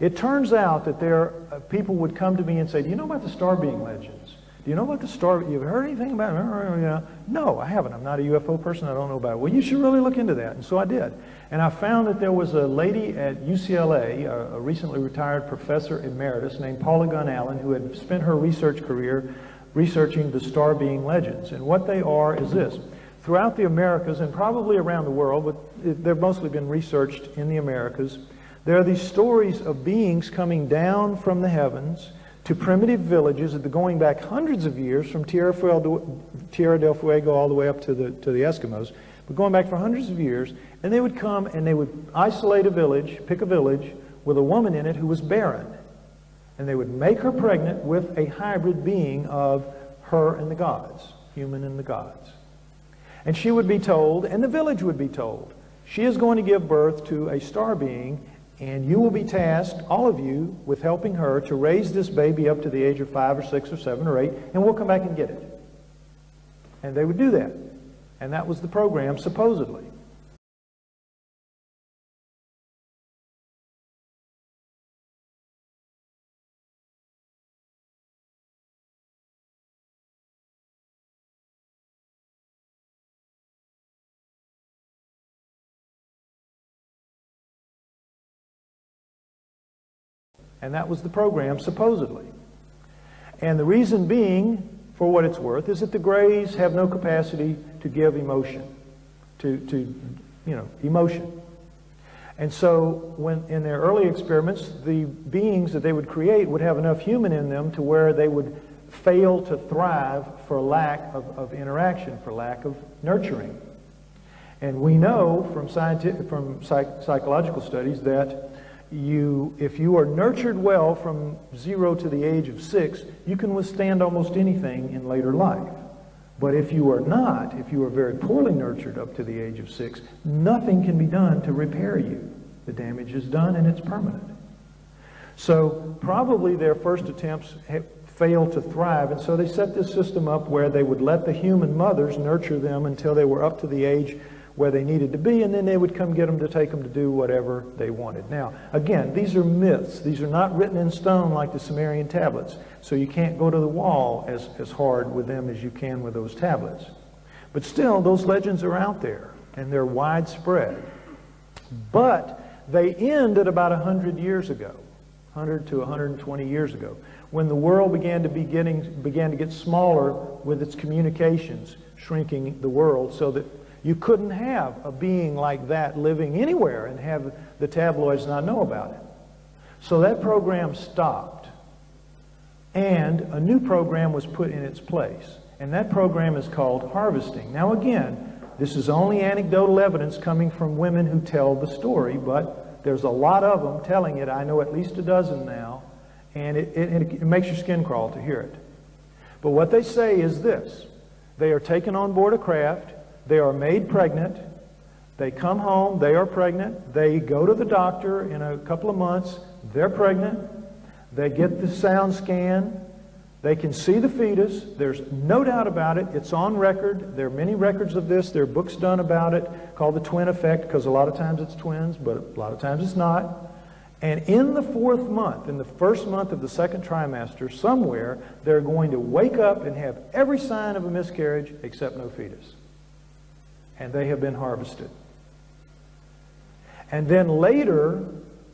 it turns out that people would come to me and say, do you know about the star being legends? Do you know about the star? You've heard anything about it? No, I haven't. I'm not a UFO person. I don't know about it. Well, you should really look into that. And so I did. And I found that there was a lady at UCLA, a recently retired professor emeritus named Paula Gunn Allen, who had spent her research career researching the star being legends. And what they are is this. Throughout the Americas, and probably around the world, but they've mostly been researched in the Americas, there are these stories of beings coming down from the heavens to primitive villages that are going back hundreds of years from Tierra del Fuego all the way up to the Eskimos, but going back for hundreds of years, and they would come and they would isolate a village, pick a village with a woman in it who was barren, and they would make her pregnant with a hybrid being of her and the gods, human and the gods. And she would be told, and the village would be told, she is going to give birth to a star being, and you will be tasked, all of you, with helping her to raise this baby up to the age of 5 or 6 or 7 or 8, and we'll come back and get it. And they would do that. And that was the program, supposedly. And that was the program, supposedly. And the reason being, for what it's worth, is that the Greys have no capacity to give emotion, emotion. And so, when in their early experiments, the beings that they would create would have enough human in them to where they would fail to thrive for lack of interaction, for lack of nurturing. And we know from psychological studies that if you are nurtured well from 0 to the age of 6, you can withstand almost anything in later life. But if you are not, if you are very poorly nurtured up to the age of 6, nothing can be done to repair you. The damage is done and it's permanent. So probably their first attempts failed to thrive, and so they set this system up where they would let the human mothers nurture them until they were up to the age where they needed to be, and then they would come get them to take them to do whatever they wanted. Now, again, these are myths. These are not written in stone like the Sumerian tablets, so you can't go to the wall as hard with them as you can with those tablets. But still, those legends are out there, and they're widespread. But they end at about 100 years ago, 100 to 120 years ago, when the world began to get smaller with its communications, shrinking the world so that you couldn't have a being like that living anywhere and have the tabloids not know about it. So that program stopped, and a new program was put in its place. And that program is called harvesting. Now again, this is only anecdotal evidence coming from women who tell the story, but there's a lot of them telling it. I know at least a dozen now, and it makes your skin crawl to hear it. But what they say is this: they are taken on board a craft, they are made pregnant, they come home, they are pregnant, they go to the doctor in a couple of months, they're pregnant, they get the sound scan, they can see the fetus, there's no doubt about it, it's on record, there are many records of this, there are books done about it called the twin effect, because a lot of times it's twins, but a lot of times it's not. And in the 4th month, in the 1st month of the 2nd trimester, somewhere, they're going to wake up and have every sign of a miscarriage except no fetus. And they have been harvested. And then later,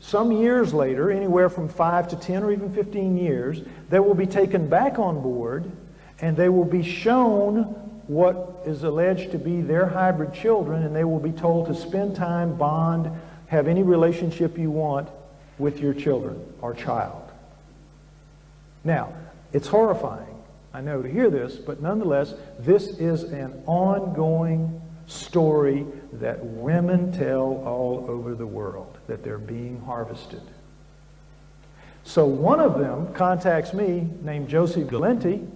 some years later, anywhere from 5 to 10 or even 15 years, they will be taken back on board and they will be shown what is alleged to be their hybrid children, and they will be told to spend time, bond, have any relationship you want with your children or child. Now, it's horrifying, I know, to hear this, but nonetheless, this is an ongoing story that women tell all over the world, that they're being harvested. So one of them contacts me, named Josi Galante,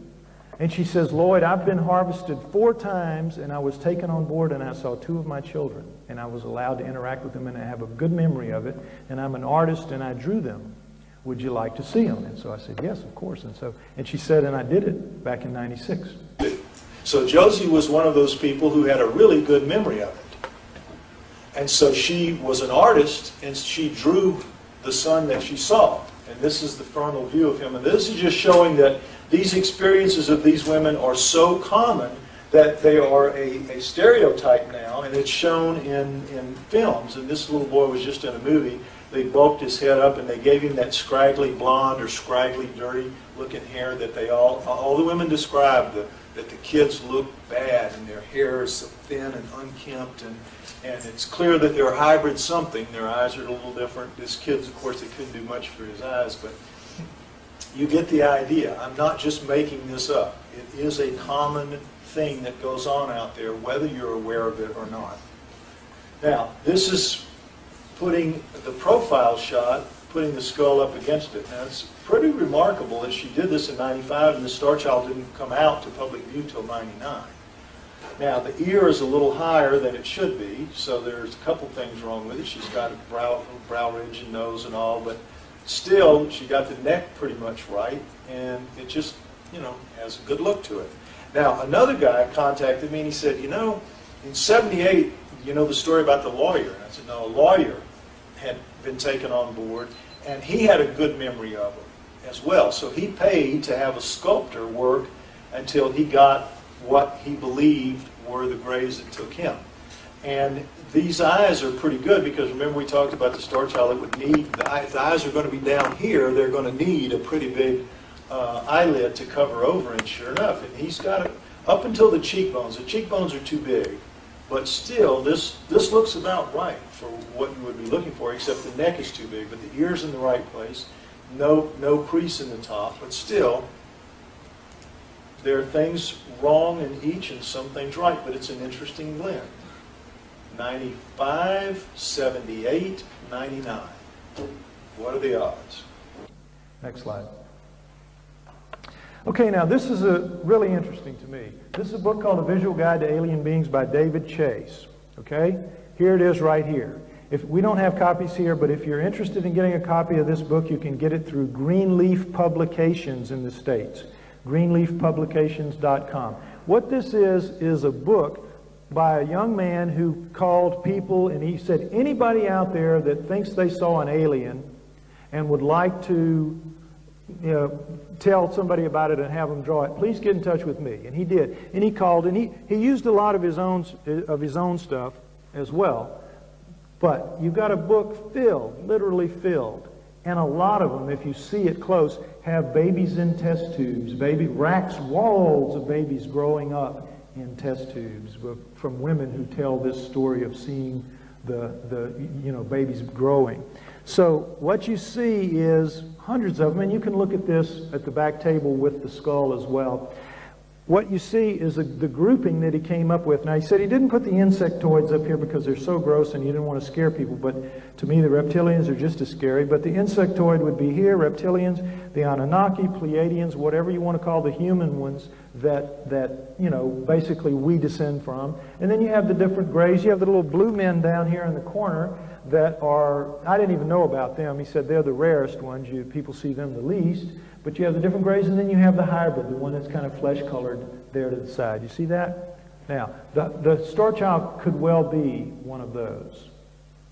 and she says, Lloyd, I've been harvested 4 times, and I was taken on board and I saw 2 of my children, and I was allowed to interact with them, and I have a good memory of it, and I'm an artist and I drew them. Would you like to see them? And so I said, yes, of course. And she said, and I did it back in '96. So Josi was one of those people who had a really good memory of it. And so she was an artist, and she drew the son that she saw. And this is the frontal view of him. And this is just showing that these experiences of these women are so common that they are a stereotype now, and it's shown in films. And this little boy was just in a movie. They bulked his head up and they gave him that scraggly blonde or scraggly dirty looking hair that they all the women described, that the kids look bad and their hair is so thin and unkempt, and it's clear that they're hybrid something. Their eyes are a little different. This kid's, of course, they couldn't do much for his eyes, but you get the idea. I'm not just making this up. It is a common thing that goes on out there, whether you're aware of it or not. Now, this is putting the profile shot, putting the skull up against it. Now, it's pretty remarkable that she did this in 95, and the Starchild didn't come out to public view till 99. Now, the ear is a little higher than it should be, so there's a couple things wrong with it. She's got a brow ridge and nose and all, but still, she got the neck pretty much right, and it just, has a good look to it. Now, another guy contacted me, and he said, in 78, the story about the lawyer? And I said, no, a lawyer had been taken on board, and he had a good memory of her as well. So he paid to have a sculptor work until he got what he believed were the grays that took him. And these eyes are pretty good, because remember we talked about the Starchild. It would need, the eyes are going to be down here. They're going to need a pretty big eyelid to cover over, and sure enough, and he's got it up until the cheekbones. The cheekbones are too big, but still, this looks about right for what you would be looking for, except the neck is too big, but the ear's in the right place. No crease in the top, but still, there are things wrong in each and some things right, but it's an interesting blend. 95, 78, 99. What are the odds? Next slide. Okay, now this is really interesting to me. This is a book called A Visual Guide to Alien Beings by David Chase. Okay? Here it is right here. We don't have copies here, but if you're interested in getting a copy of this book, you can get it through Greenleaf Publications in the States. Greenleafpublications.com. What this is a book by a young man who called people, and he said, anybody out there that thinks they saw an alien and would like to tell somebody about it and have them draw it, please get in touch with me. And he did. And he called, and he used a lot of his own stuff as well. But you've got a book filled, literally filled. And a lot of them, if you see it close, have babies in test tubes, walls of babies growing up in test tubes from women who tell this story of seeing the babies growing. So what you see is hundreds of them, and you can look at this at the back table with the skull as well. What you see is the grouping that he came up with. Now, he said he didn't put the insectoids up here because they're so gross and he didn't want to scare people, but to me the reptilians are just as scary. But the insectoid would be here, reptilians, the Anunnaki, Pleiadians, whatever you want to call the human ones that basically we descend from. And then you have the different grays. You have the little blue men down here in the corner that are, I didn't even know about them. He said they're the rarest ones. People see them the least. But you have the different grays, and then you have the hybrid, the one that's kind of flesh-colored there to the side. You see that? Now, the Starchild could well be one of those.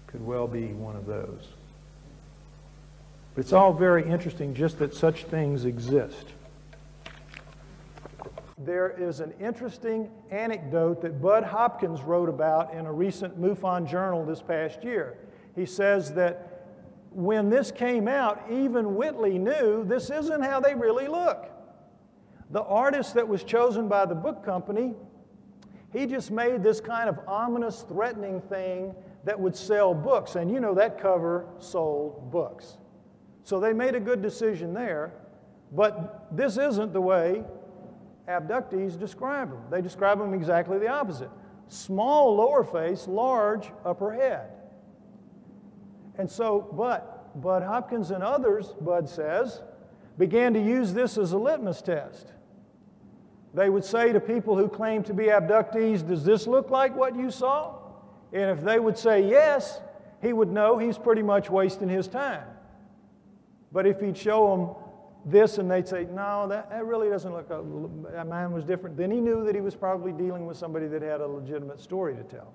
Could well be one of those. But it's all very interesting just that such things exist. There is an interesting anecdote that Bud Hopkins wrote about in a recent MUFON journal this past year. He says that when this came out, even Whitley knew this isn't how they really look. The artist that was chosen by the book company, he just made this kind of ominous, threatening thing that would sell books. And that cover sold books. So they made a good decision there. But this isn't the way abductees describe them. They describe them exactly the opposite. Small lower face, large upper head. And so, but Bud Hopkins and others, Bud says, began to use this as a litmus test. They would say to people who claim to be abductees, does this look like what you saw? And if they would say yes, he would know he's pretty much wasting his time. But if he'd show them this and they'd say, no, that really doesn't look, mine was different, then he knew that he was probably dealing with somebody that had a legitimate story to tell.